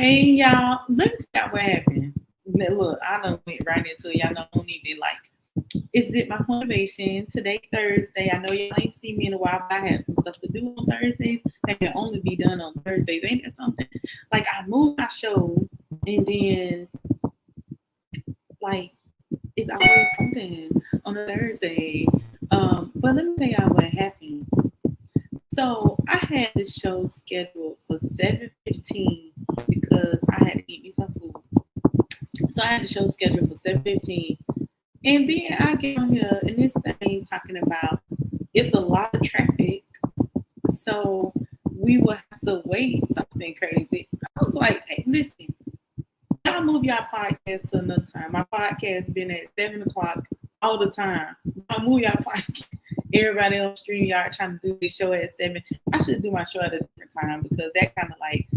Hey y'all, let me tell y'all what happened. Now, look, I done went right into it. Y'all know I don't even is it my motivation? Today, Thursday. I know y'all ain't seen me in a while, but I had some stuff to do on Thursdays that can only be done on Thursdays. Ain't that something? Like I moved my show and then like it's always something on a Thursday. But let me tell y'all what happened. So I had this show scheduled for 7:15 because I had to eat me some food. So I had the show scheduled for 7:15. And then I get on here and this thing talking about it's a lot of traffic. So we will have to wait something crazy. I was like, hey, listen, y'all move y'all podcast to another time. My podcast been at 7 o'clock all the time. Y'all move y'all podcast. Everybody on StreamYard trying to do this show at 7. I should do my show at a different time because that kind of like,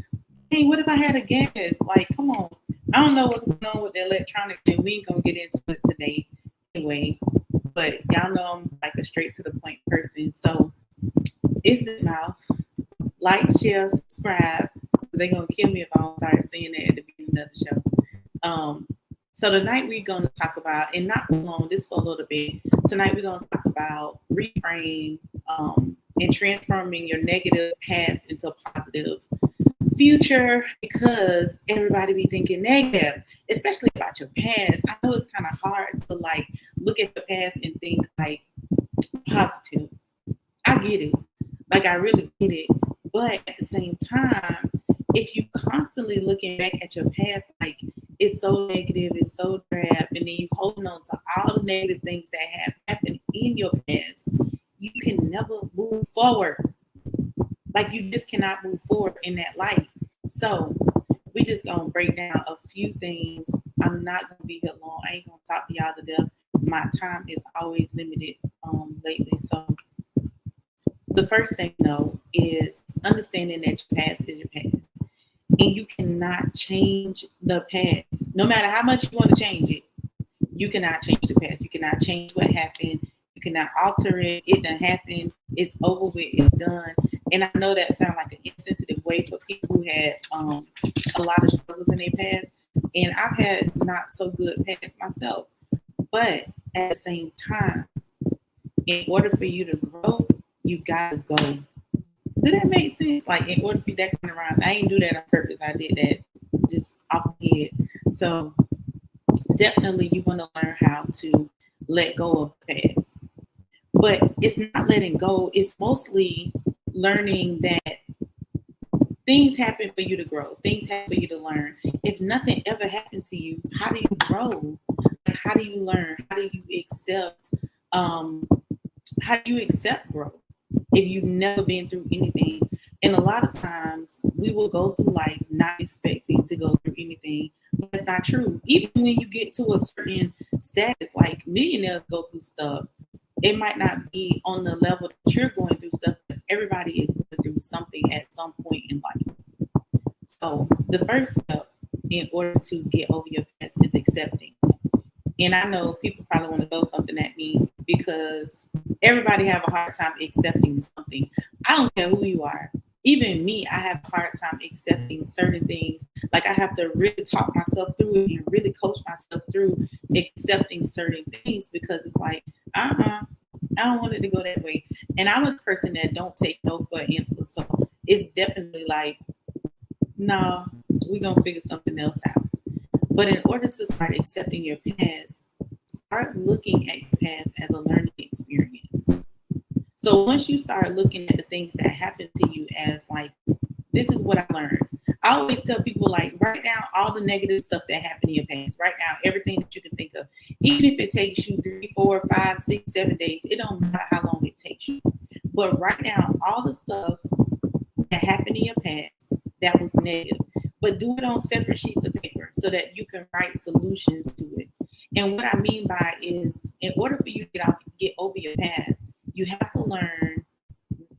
hey, what if I had a guest? Like, come on. I don't know what's going on with the electronics, and we ain't gonna get into it today anyway. But y'all know I'm like a straight to the point person. So it's the mouth. Like, share, subscribe. They're gonna kill me if I don't start saying that at the beginning of the show. So tonight we're gonna talk about, and not for long, just for a little bit. Tonight we're gonna talk about reframe and transforming your negative past into a positive future, because everybody be thinking negative, especially about your past. I know it's kind of hard to like look at the past and think like positive. I get it. Like I really get it. But at the same time, if you constantly looking back at your past, like it's so negative, it's so drab, and then you holding on to all the negative things that have happened in your past, you can never move forward. Like you just cannot move forward in that light. So we just gonna break down a few things. I'm not gonna be here long. I ain't gonna talk to y'all to death. My time is always limited lately. So the first thing though is understanding that your past is your past. And you cannot change the past. No matter how much you want to change it, you cannot change the past. You cannot change what happened. You cannot alter it. It done happened. It's over with. It's done. And I know that sounds like an insensitive way for people who had a lot of struggles in their past. And I've had not so good past myself. But at the same time, in order for you to grow, you gotta go. Did that make sense? Like in order for that kind of rhyme, I ain't do that on purpose. I did that just off the head. So definitely you want to learn how to let go of the past. But it's not letting go. It's mostly learning that things happen for you to grow. Things happen for you to learn. If nothing ever happened to you, how do you grow? Like, how do you learn? How do you accept? How do you accept growth if you've never been through anything? And a lot of times we will go through life not expecting to go through anything. But that's not true. Even when you get to a certain status, like millionaires go through stuff, it might not be on the level that you're going through stuff, but everybody is going through something at some point in life. So the first step in order to get over your past is accepting. And I know people probably want to throw something at me because everybody have a hard time accepting something. I don't care who you are. Even me, I have a hard time accepting certain things. Like I have to really talk myself through it and really coach myself through accepting certain things because it's like, I don't want it to go that way. And I'm a person that don't take no for an answer. So it's definitely like, no, we're going to figure something else out. But in order to start accepting your past, start looking at your past as a learning experience. So once you start looking at the things that happened to you as like, this is what I learned. I always tell people like, write down all the negative stuff that happened in your past. Write down everything that you can think of. Even if it takes you 3, 4, 5, 6, 7 days, it don't matter how long it takes you. But write down all the stuff that happened in your past that was negative. But do it on separate sheets of paper so that you can write solutions to it. And what I mean by is, in order for you to get over your past, you have to learn,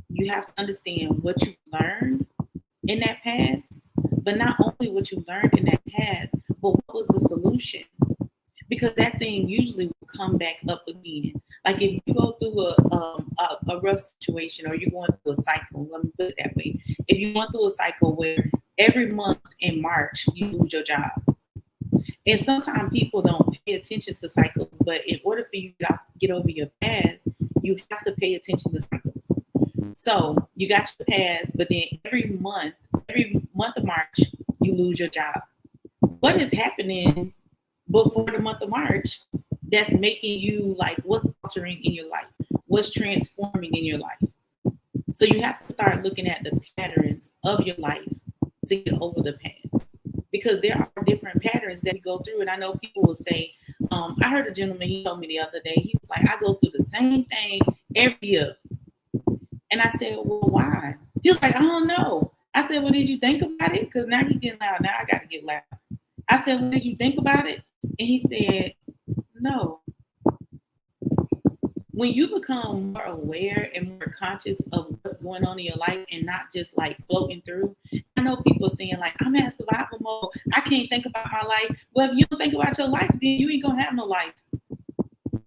you have to understand what you learned in that past, but not only what you learned in that past, but what was the solution? Because that thing usually will come back up again. Like if you go through a rough situation or you're going through a cycle, let me put it that way. If you went through a cycle where every month in March, you lose your job. And sometimes people don't pay attention to cycles, but in order for you to get over your past, you have to pay attention to cycles. So you got your past, but then every month of March, you lose your job. What is happening before the month of March that's making you like, what's altering in your life? What's transforming in your life? So you have to start looking at the patterns of your life to get over the past. Because there are different patterns that we go through. And I know people will say, I heard a gentleman, he told me the other day, he was like, I go through the same thing every year. And I said, well, why? He was like, I don't know. I said, well, did you think about it? Because now he's getting loud. Now I got to get loud. I said, well, did you think about it? And he said, no. When you become more aware and more conscious of what's going on in your life and not just like floating through, I know people saying like, I'm at survival mode. I can't think about my life. Well, if you don't think about your life, then you ain't going to have no life.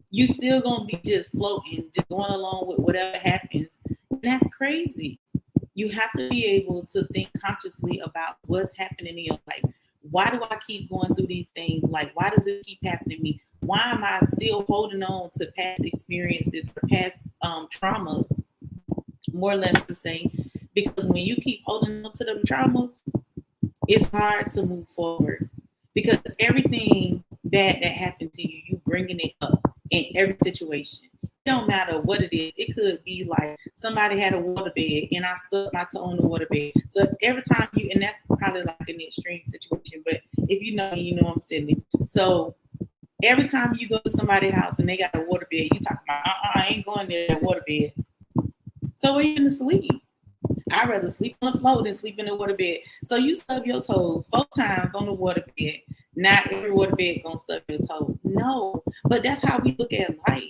You still going to be just floating, just going along with whatever happens. And that's crazy. You have to be able to think consciously about what's happening in your life. Why do I keep going through these things? Like, why does it keep happening to me? Why am I still holding on to past experiences or past traumas, more or less to say? Because when you keep holding on to them traumas, it's hard to move forward. Because everything bad that happened to you, you bringing it up in every situation. It don't matter what it is. It could be like somebody had a waterbed and I stuck my toe on the waterbed. So every time you, and that's probably like an extreme situation, but if you know me, you know I'm silly. So every time you go to somebody's house and they got a waterbed, you talk about, I ain't going near that waterbed. So where you gonna sleep? I'd rather sleep on the floor than sleep in the waterbed. So you stub your toe 4 times on the waterbed. Not every waterbed gonna stub your toe. No, but that's how we look at life.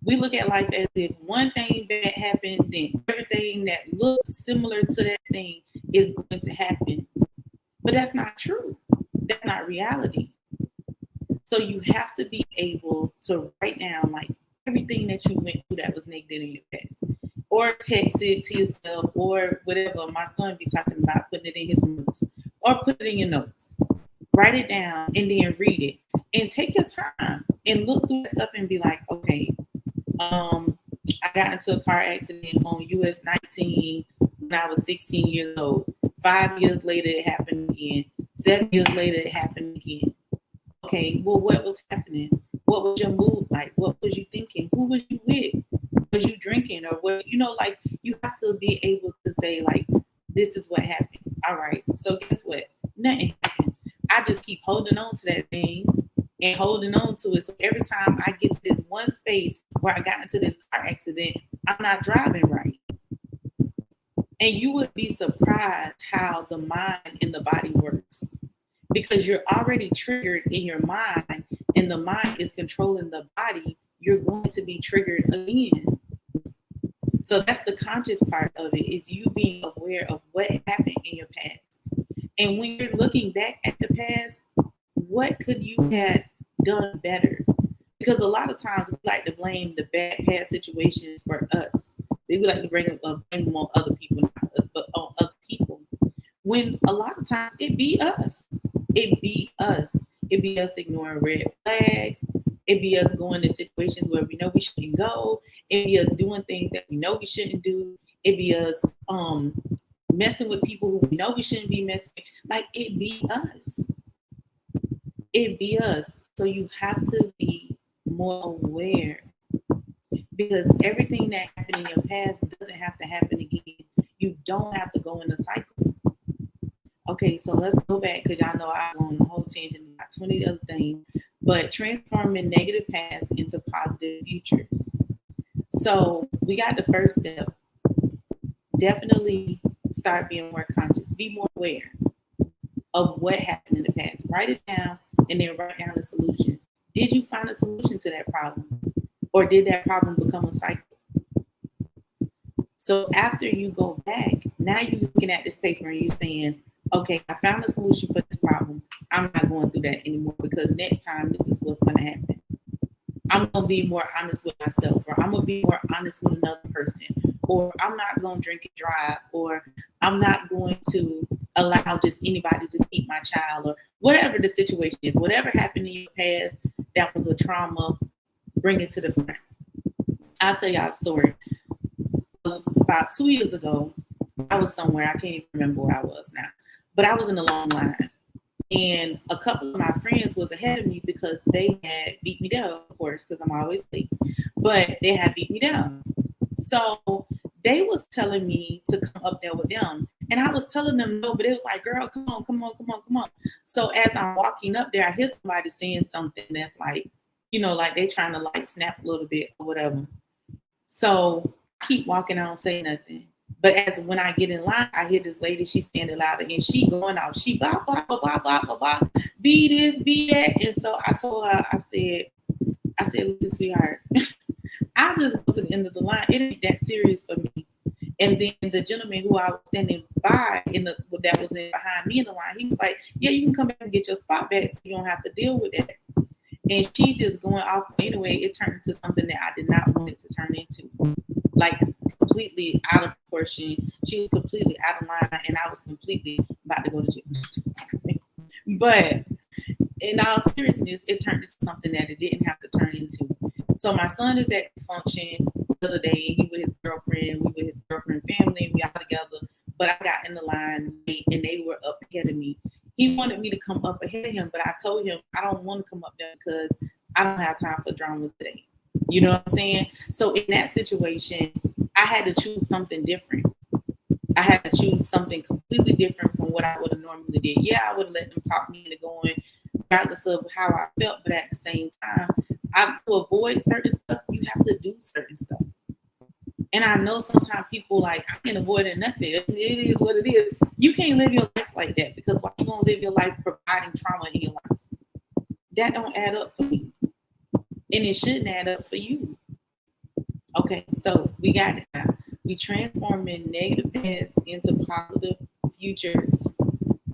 We look at life as if one thing bad happened, then everything that looks similar to that thing is going to happen. But that's not true. That's not reality. So you have to be able to write down like everything that you went through that was negative in your past. Or text it to yourself or whatever. My son be talking about putting it in his notes. Or put it in your notes. Write it down and then read it. And take your time and look through that stuff and be like, okay, I got into a car accident on US 19 when I was 16 years old. 5 years later, it happened again. 7 years later, it happened again. Okay, well, what was happening? What was your mood like? What was you thinking? Who was you with? Was you drinking or what? You know, like you have to be able to say like, this is what happened. All right, so guess what? Nothing happened. I just keep holding on to that thing and holding on to it. So every time I get to this one space where I got into this car accident, I'm not driving right. And you would be surprised how the mind and the body works. Because you're already triggered in your mind and the mind is controlling the body, you're going to be triggered again. So that's the conscious part of it, is you being aware of what happened in your past. And when you're looking back at the past, what could you have done better? Because a lot of times we like to blame the bad past situations for us. We like to blame them on other people, not us, but on other people. When a lot of times it be us. It be us. It be us ignoring red flags. It be us going to situations where we know we shouldn't go. It be us doing things that we know we shouldn't do. It be us messing with people who we know we shouldn't be messing with. Like, it be us. It be us. So you have to be more aware, because everything that happened in your past doesn't have to happen again. You don't have to go in a cycle. Okay, so let's go back, because y'all know I go on the whole tangent about 20 other things, but transforming negative past into positive futures. So we got the first step. Definitely start being more conscious. Be more aware of what happened in the past. Write it down and then write down the solutions. Did you find a solution to that problem? Or did that problem become a cycle? So after you go back, now you're looking at this paper and you're saying, okay, I found a solution for this problem. I'm not going through that anymore, because next time this is what's going to happen. I'm going to be more honest with myself, or I'm going to be more honest with another person, or I'm not going to drink and drive, or I'm not going to allow just anybody to keep my child, or whatever the situation is, whatever happened in your past that was a trauma, bring it to the front. I'll tell y'all a story. About 2 years ago, I was somewhere, I can't even remember where I was now, but I was in a long line. And a couple of my friends was ahead of me because they had beat me down, of course, because I'm always late. But they had beat me down. So they was telling me to come up there with them. And I was telling them no, but it was like, girl, come on, come on, come on, come on. So as I'm walking up there, I hear somebody saying something that's like, like they trying to like snap a little bit or whatever. So I keep walking, I don't say nothing. But as when I get in line, I hear this lady, she's standing louder and she going out. She blah, blah, blah, blah, blah, blah, blah, be this, be that. And so I told her, I said, listen, sweetheart, I'll just go to the end of the line. It ain't that serious for me. And then the gentleman who I was standing by that was behind me in the line, he was like, yeah, you can come back and get your spot back so you don't have to deal with that. And she just going off anyway, it turned into something that I did not want it to turn into. Like completely out of proportion. She was completely out of line and I was completely about to go to jail. But in all seriousness, it turned into something that it didn't have to turn into. So my son is at this function the other day. He with his girlfriend, we with his girlfriend family, we all together. But I got in the line and they were up ahead of me. He wanted me to come up ahead of him, but I told him I don't want to come up there because I don't have time for drama today. You know what I'm saying? So in that situation, I had to choose something different. I had to choose something completely different from what I would have normally did. Yeah, I would have let them talk me into going, regardless of how I felt, but at the same time, to avoid certain stuff, you have to do certain stuff. And I know sometimes people like, I can't avoid nothing. It is what it is. You can't live your life like that because why you gonna live your life providing trauma in your life? That don't add up for me. And it shouldn't add up for you. Okay, so we got it now. We transforming negative past into positive futures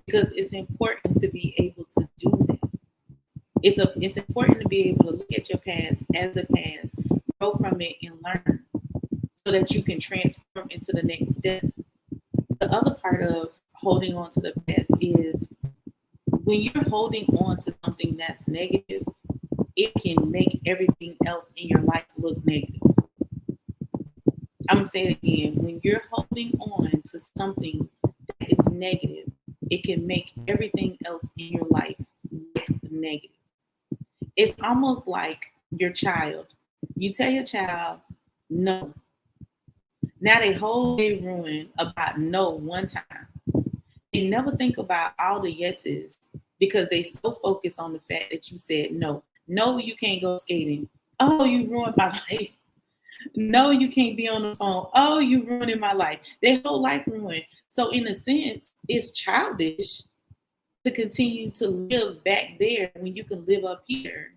because it's important to be able to do that. It's important to be able to look at your past as a past, grow from it, and learn so that you can transform into the next step. The other part of holding on to the past is when you're holding on to something that's negative, it can make everything else in your life look negative. I'm going to say it again. When you're holding on to something that is negative, it can make everything else in your life look negative. It's almost like your child. You tell your child, no. Now they whole day ruined about no one time. They never think about all the yeses because they so focused on the fact that you said no. No, you can't go skating. Oh, you ruined my life. No, you can't be on the phone. Oh, you ruining my life. Their whole life ruined. So in a sense, it's childish to continue to live back there when you can live up here.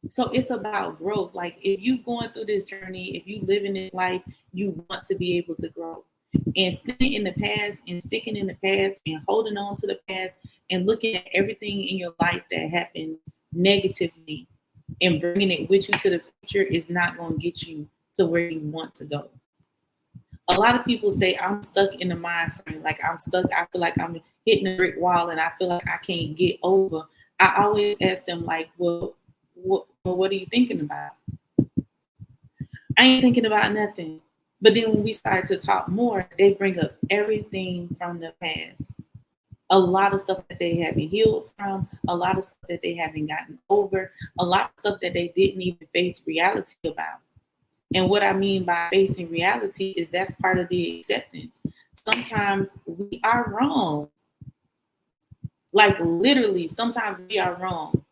So it's about growth. Like if you going through this journey, if you live in this life, you want to be able to grow. And sticking in the past and holding on to the past and looking at everything in your life that happened negatively and bringing it with you to the future is not going to get you to where you want to go. A lot of people say, I'm stuck in the mind frame. Like I'm stuck. I feel like I'm hitting a brick wall and I feel like I can't get over. I always ask them like, well, what are you thinking about? I ain't thinking about nothing. But then when we start to talk more, they bring up everything from the past. A lot of stuff that they haven't healed from, a lot of stuff that they haven't gotten over, a lot of stuff that they didn't even face reality about. And what I mean by facing reality is that's part of the acceptance. Sometimes we are wrong. Like literally, sometimes we are wrong.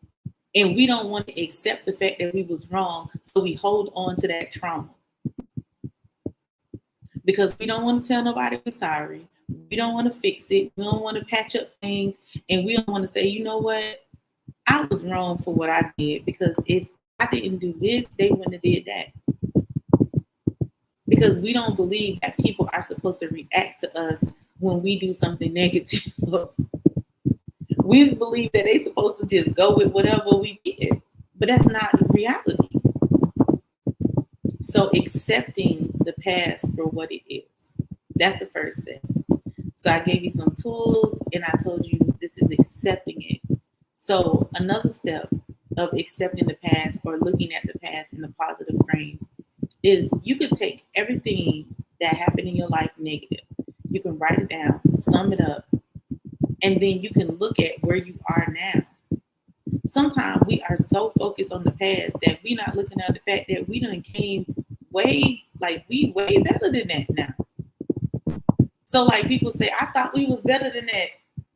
And we don't want to accept the fact that we was wrong. So we hold on to that trauma. Because we don't want to tell nobody we're sorry. We don't want to fix it. We don't want to patch up things. And we don't want to say, you know what? I was wrong for what I did. Because if I didn't do this, they wouldn't have did that. Because we don't believe that people are supposed to react to us when we do something negative. We believe that they're supposed to just go with whatever we did. But that's not reality. So accepting the past for what it is. That's the first step. So I gave you some tools and I told you this is accepting it. So another step of accepting the past or looking at the past in a positive frame is you could take everything that happened in your life negative. You can write it down, sum it up, and then you can look at where you are now. Sometimes we are so focused on the past that we're not looking at the fact that we done came we way better than that now. So like people say, I thought we was better than that.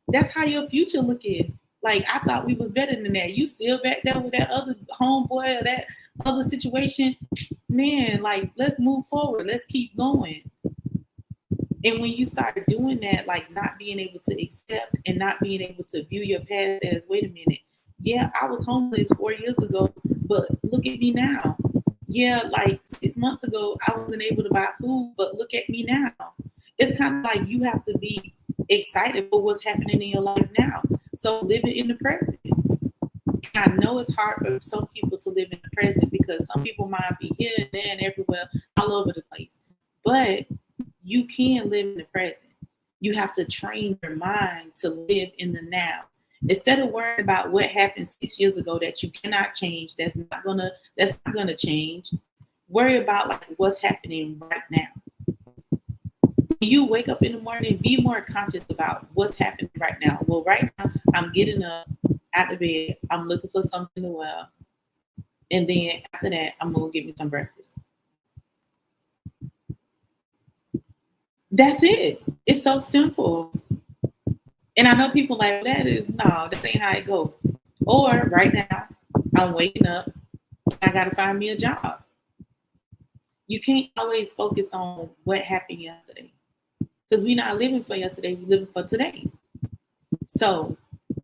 That's how your future looking. Like I thought we was better than that. You still back there with that other homeboy or that other situation. Man, like let's move forward. Let's keep going. And when you start doing that, like not being able to accept and not being able to view your past as, wait a minute, yeah, I was homeless 4 years ago, but look at me now. Yeah, like 6 months ago, I wasn't able to buy food, but look at me now. It's kind of like you have to be excited for what's happening in your life now. So living in the present. I know it's hard for some people to live in the present because some people might be here and there and everywhere, all over the place. But you can live in the present. You have to train your mind to live in the now. Instead of worrying about what happened 6 years ago that you cannot change, that's not gonna change. Worry about like what's happening right now. When you wake up in the morning, be more conscious about what's happening right now. Well, right now I'm getting up out of bed. I'm looking for something to wear, and then after that, I'm gonna get me some breakfast. That's it. It's so simple. And I know people like that ain't how it goes. Or right now, I'm waking up, I gotta find me a job. You can't always focus on what happened yesterday. Because we're not living for yesterday, we're living for today. So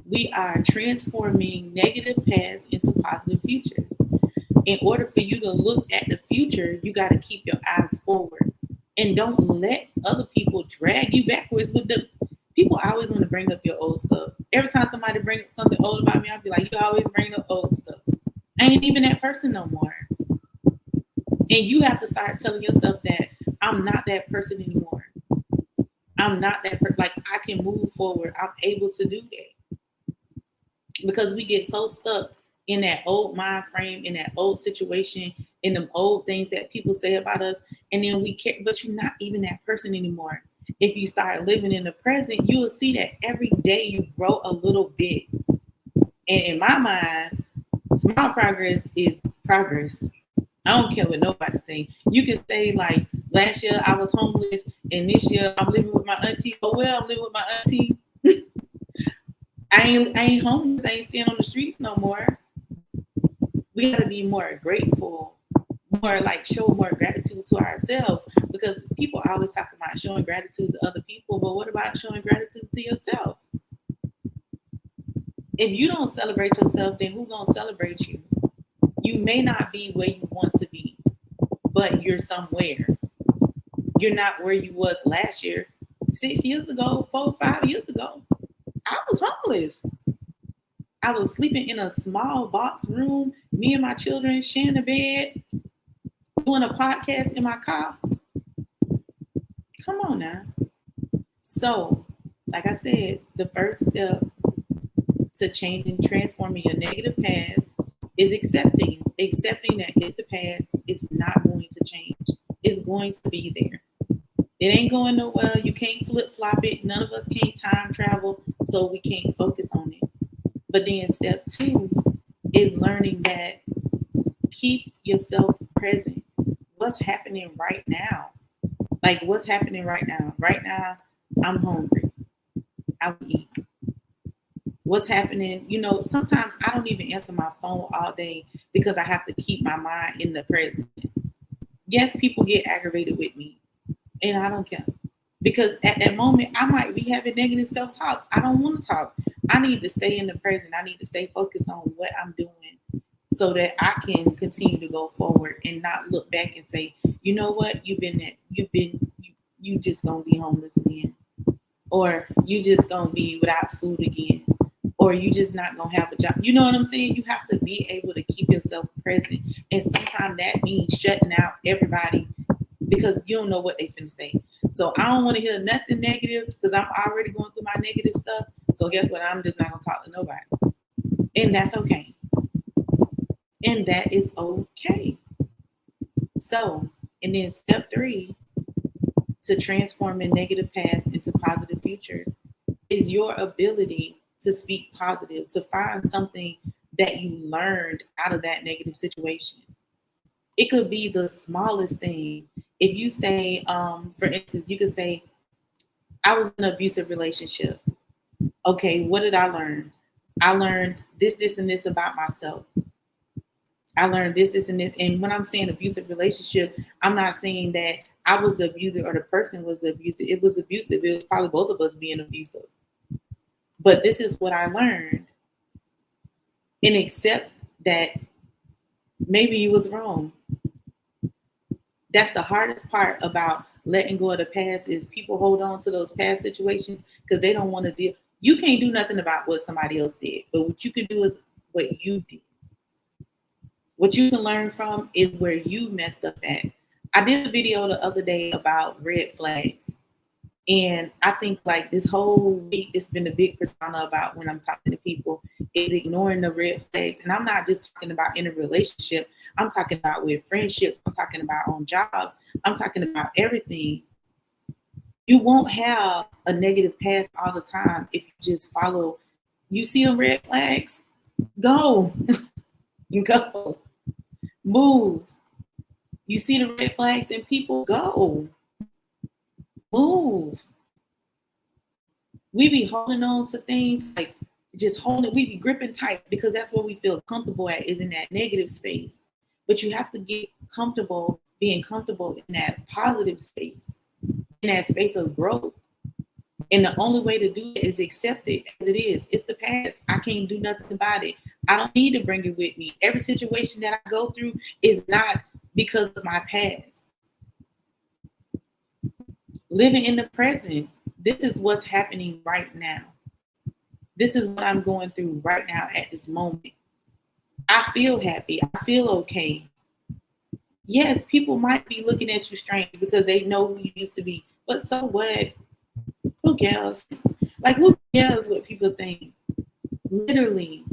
we are transforming negative past into positive futures. In order for you to look at the future, you got to keep your eyes forward. And don't let other people drag you backwards with the people always want to bring up your old stuff. Every time somebody brings up something old about me, I'll be like, you always bring up old stuff. I ain't even that person no more. And you have to start telling yourself that I'm not that person anymore. I'm not that person. Like I can move forward. I'm able to do that. Because we get so stuck in that old mind frame, in that old situation, in them old things that people say about us. And then we care, but you're not even that person anymore. If you start living in the present, you will see that every day you grow a little bit. And in my mind, small progress is progress. I don't care what nobody say. You can say like last year I was homeless and this year I'm living with my auntie. Oh well, I'm living with my auntie. I ain't homeless. I ain't staying on the streets no more. We gotta be more grateful, more like show more gratitude to ourselves because people always talk about showing gratitude to other people, but what about showing gratitude to yourself? If you don't celebrate yourself, then who's gonna celebrate you? You may not be where you want to be, but you're somewhere. You're not where you was last year, 6 years ago, 4, 5 years ago. I was homeless. I was sleeping in a small box room, me and my children sharing a bed, doing a podcast in my car. Come on now. So, like I said, the first step to changing, transforming your negative past is accepting that it's the past. It's not going to change. It's going to be there. It ain't going nowhere. You can't flip-flop it. None of us can time travel, so we can't focus on it. But then step 2 is learning that keep yourself present. What's happening right now? Like what's happening right now? Right now, I'm hungry. I will eat. What's happening? Sometimes I don't even answer my phone all day because I have to keep my mind in the present. Yes, people get aggravated with me, and I don't care. Because at that moment, I might be having negative self-talk. I don't want to talk. I need to stay in the present. I need to stay focused on what I'm doing so that I can continue to go forward and not look back and say, you know what, you just gonna be homeless again. Or you just gonna be without food again. Or you just not gonna have a job. You know what I'm saying? You have to be able to keep yourself present. And sometimes that means shutting out everybody because you don't know what they finna say. So I don't want to hear nothing negative because I'm already going through my negative stuff. So guess what? I'm just not going to talk to nobody. And that's okay. And that is okay. So, and then step 3 to transforming negative past into positive futures is your ability to speak positive, to find something that you learned out of that negative situation. It could be the smallest thing. If you say, for instance, you could say, I was in an abusive relationship. Okay, what did I learn? I learned this, and this about myself. I learned this, and this. And when I'm saying abusive relationship, I'm not saying that I was the abuser or the person was the abuser. It was abusive. It was probably both of us being abusive. But this is what I learned. And accept that maybe you was wrong. That's the hardest part about letting go of the past is people hold on to those past situations because they don't want to deal. You can't do nothing about what somebody else did, but what you can do is what you did. What you can learn from is where you messed up at. I did a video the other day about red flags. And I think like this whole week, it's been a big persona about when I'm talking to people is ignoring the red flags. And I'm not just talking about in a relationship. I'm talking about with friendships. I'm talking about on jobs. I'm talking about everything. You won't have a negative past all the time if you just follow. You see the red flags? Go. You go. Move. You see the red flags and people? Go. Move. We be holding on to things like just holding, we be gripping tight because that's where we feel comfortable at is in that negative space. But you have to get comfortable being comfortable in that positive space, in that space of growth. And the only way to do it is accept it as it is. It's the past. I can't do nothing about it. I don't need to bring it with me. Every situation that I go through is not because of my past. Living in the present. This is what's happening right now. This is what I'm going through right now at this moment. I feel happy. I feel okay. Yes, people might be looking at you strange because they know who you used to be. But so what? Who cares? Like, who cares what people think? Literally.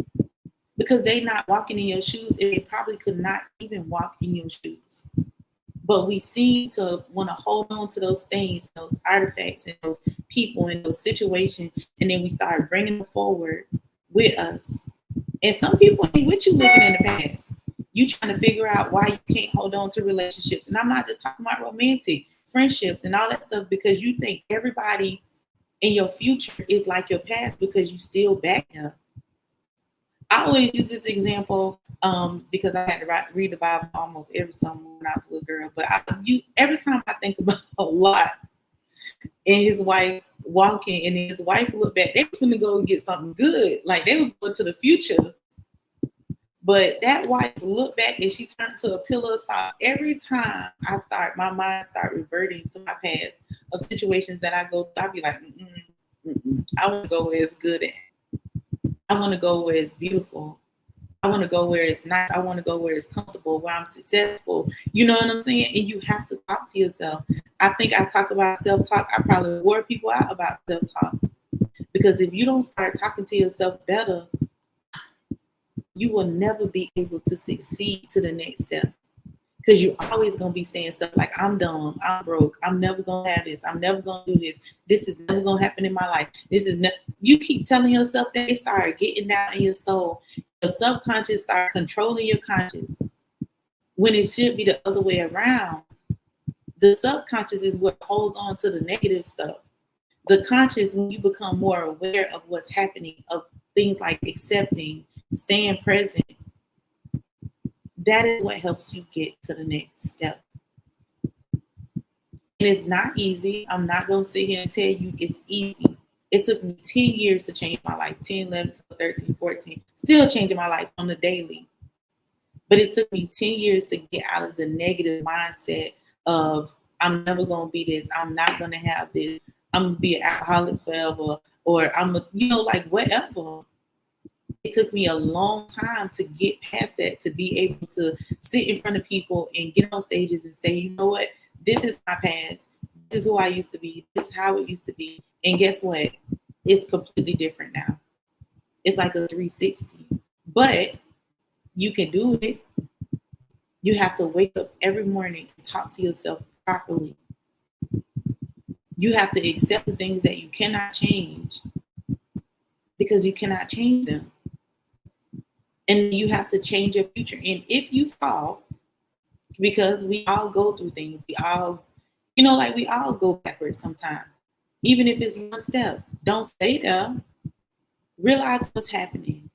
Because they not walking in your shoes and they probably could not even walk in your shoes. But we seem to want to hold on to those things, those artifacts, and those people, and those situations, and then we start bringing them forward with us. And some people ain't with you living in the past. You trying to figure out why you can't hold on to relationships. And I'm not just talking about romantic friendships and all that stuff because you think everybody in your future is like your past because you still back there. I always use this example because I had to read the Bible almost every summer when I was a little girl. But every time I think about Lot and his wife walking, and his wife looked back, they was going to go get something good. Like they was going to the future. But that wife looked back and she turned to a pillar of salt. Every time my mind start reverting to my past of situations that I go through, I'll be like, I want to go where it's good at. I want to go where it's beautiful. I want to go where it's nice. I want to go where it's comfortable, where I'm successful. You know what I'm saying? And you have to talk to yourself. I think I talk about self-talk. I probably wore people out about self-talk. Because if you don't start talking to yourself better, you will never be able to succeed to the next step. Because you're always going to be saying stuff like, I'm dumb, I'm broke, I'm never going to have this, I'm never going to do this, this is never going to happen in my life. You keep telling yourself that, it start getting down in your soul. Your subconscious start controlling your conscious when it should be the other way around. The subconscious is what holds on to the negative stuff. The conscious, when you become more aware of what's happening, of things like accepting, staying present, that is what helps you get to the next step. And it's not easy. I'm not going to sit here and tell you it's easy. It took me 10 years to change my life, 10, 11, 12, 13, 14, still changing my life on the daily. But it took me 10 years to get out of the negative mindset of, I'm never going to be this, I'm not going to have this, I'm going to be an alcoholic forever, or like whatever. It took me a long time to get past that, to be able to sit in front of people and get on stages and say, you know what, this is my past. This is who I used to be. This is how it used to be. And guess what? It's completely different now. It's like a 360. But you can do it. You have to wake up every morning and talk to yourself properly. You have to accept the things that you cannot change because you cannot change them. And you have to change your future. And if you fall, because we all go through things, we all, like we all go backwards sometimes. Even if it's one step, don't stay there. Realize what's happening.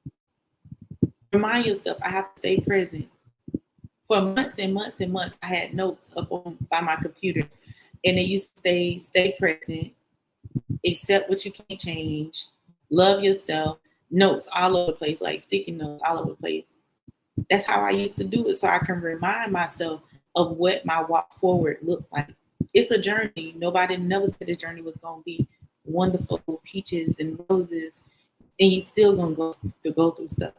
Remind yourself, I have to stay present. For months and months and months, I had notes up by my computer, and they used to stay present, accept what you can't change, love yourself, notes all over the place, like sticky notes all over the place. That's how I used to do it, so I can remind myself of what my walk forward looks like. It's a journey. Nobody never said the journey was going to be wonderful peaches and roses, and you're still going to go through stuff.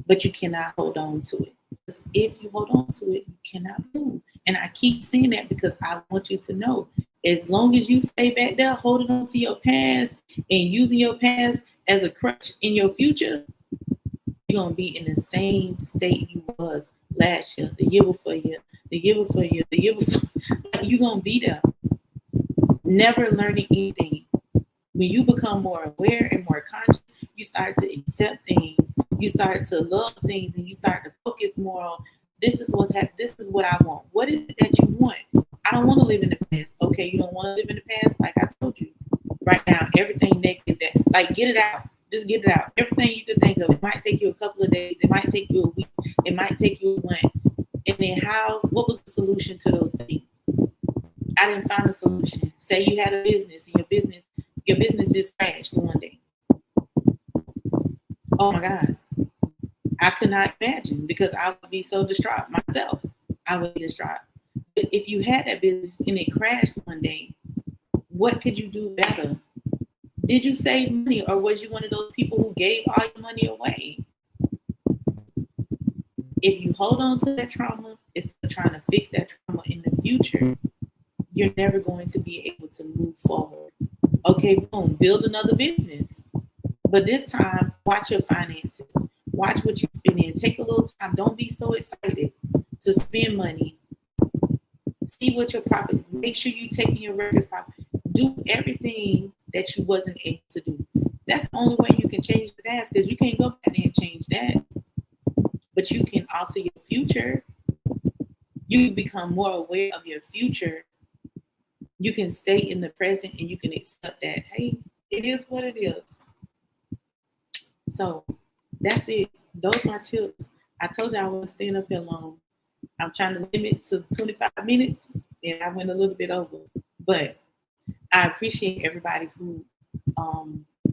But you cannot hold on to it. Because if you hold on to it, you cannot move. And I keep saying that because I want you to know, as long as you stay back there holding on to your past and using your past as a crutch in your future, you're going to be in the same state you was last year, the year before you, the year before you, the year before. You're going to be there, never learning anything. When you become more aware and more conscious, you start to accept things. You start to love things, and you start to focus more on this is what's happening. This is what I want. What is it that you want? I don't want to live in the past. Okay, you don't want to live in the past? Like I told you. Right now, everything negative, get it out. Just get it out. Everything you could think of. It might take you a couple of days. It might take you a week. It might take you a month. And then what was the solution to those things? I didn't find a solution. Say you had a business and your business just crashed one day. Oh my God. I could not imagine because I would be so distraught myself. I would be distraught. But if you had that business and it crashed one day, what could you do better? Did you save money, or was you one of those people who gave all your money away? If you hold on to that trauma instead of trying to fix that trauma in the future, you're never going to be able to move forward. Okay, boom, build another business. But this time, watch your finances. Watch what you spend in. Take a little time. Don't be so excited to spend money. See what your profit. Make sure you're taking your records profit. Do everything that you wasn't able to do. That's the only way you can change the past, because you can't go back there and change that. But you can alter your future. You can become more aware of your future. You can stay in the present, and you can accept that, hey, it is what it is. So that's it. Those are my tips. I told you I wasn't staying up here long. I'm trying to limit to 25 minutes, and I went a little bit over. But I appreciate everybody who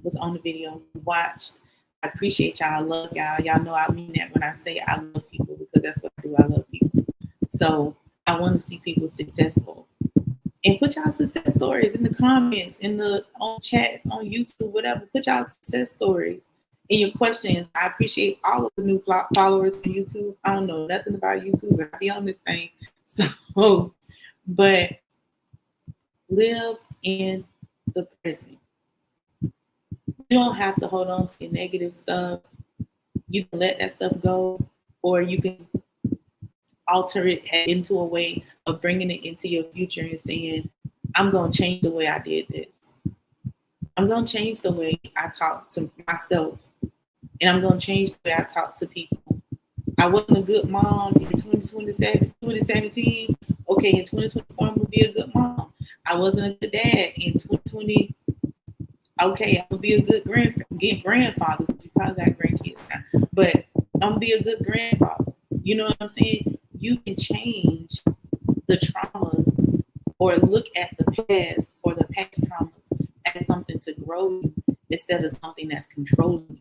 was on the video, who watched. I appreciate y'all. I love y'all. Y'all know I mean that when I say I love people, because that's what I do. I love people. So I want to see people successful. And put y'all success stories in the comments, on chats, on YouTube, whatever. Put y'all success stories in your questions. I appreciate all of the new followers on YouTube. I don't know nothing about YouTube, but I be on this thing. So, but live in the present. You don't have to hold on to your negative stuff. You can let that stuff go, or you can alter it into a way of bringing it into your future and saying, I'm going to change the way I did this. I'm going to change the way I talk to myself, and I'm going to change the way I talk to people. I wasn't a good mom in 2017. Okay, in 2024, I'm going to be a good mom. I wasn't a good dad in 2020. Okay, I'm going to be a good grandfather. You probably got grandkids now. But I'm going to be a good grandfather. You know what I'm saying? You can change the traumas, or look at the past or the past traumas as something to grow you instead of something that's controlling you.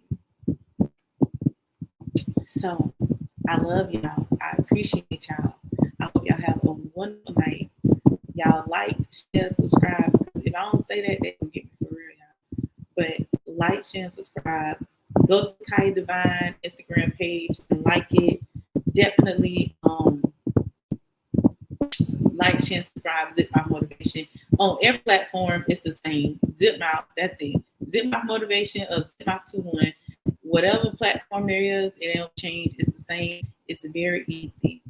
So I love y'all. I appreciate y'all. I hope y'all have a wonderful night. Y'all like, share, subscribe. Because if I don't say that, they will get me for real, y'all. But like, share, and subscribe. Go to the Kaya Divine Instagram page and like it. Definitely like, share, subscribe, Zip Mouth Motivation. On every platform, it's the same. Zip Mouth, that's it. Zip Mouth Motivation or Zip Mouth 21. Whatever platform there is, it don't change. It's the same. It's very easy.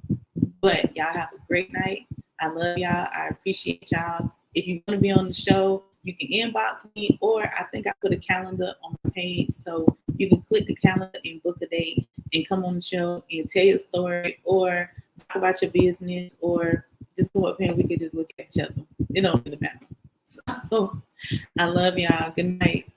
But y'all have a great night. I love y'all. I appreciate y'all. If you want to be on the show, you can inbox me, or I think I put a calendar on my page, so you can click the calendar and book a date and come on the show and tell your story, or talk about your business, or just go up here and we can just look at each other. It don't really matter. So I love y'all. Good night.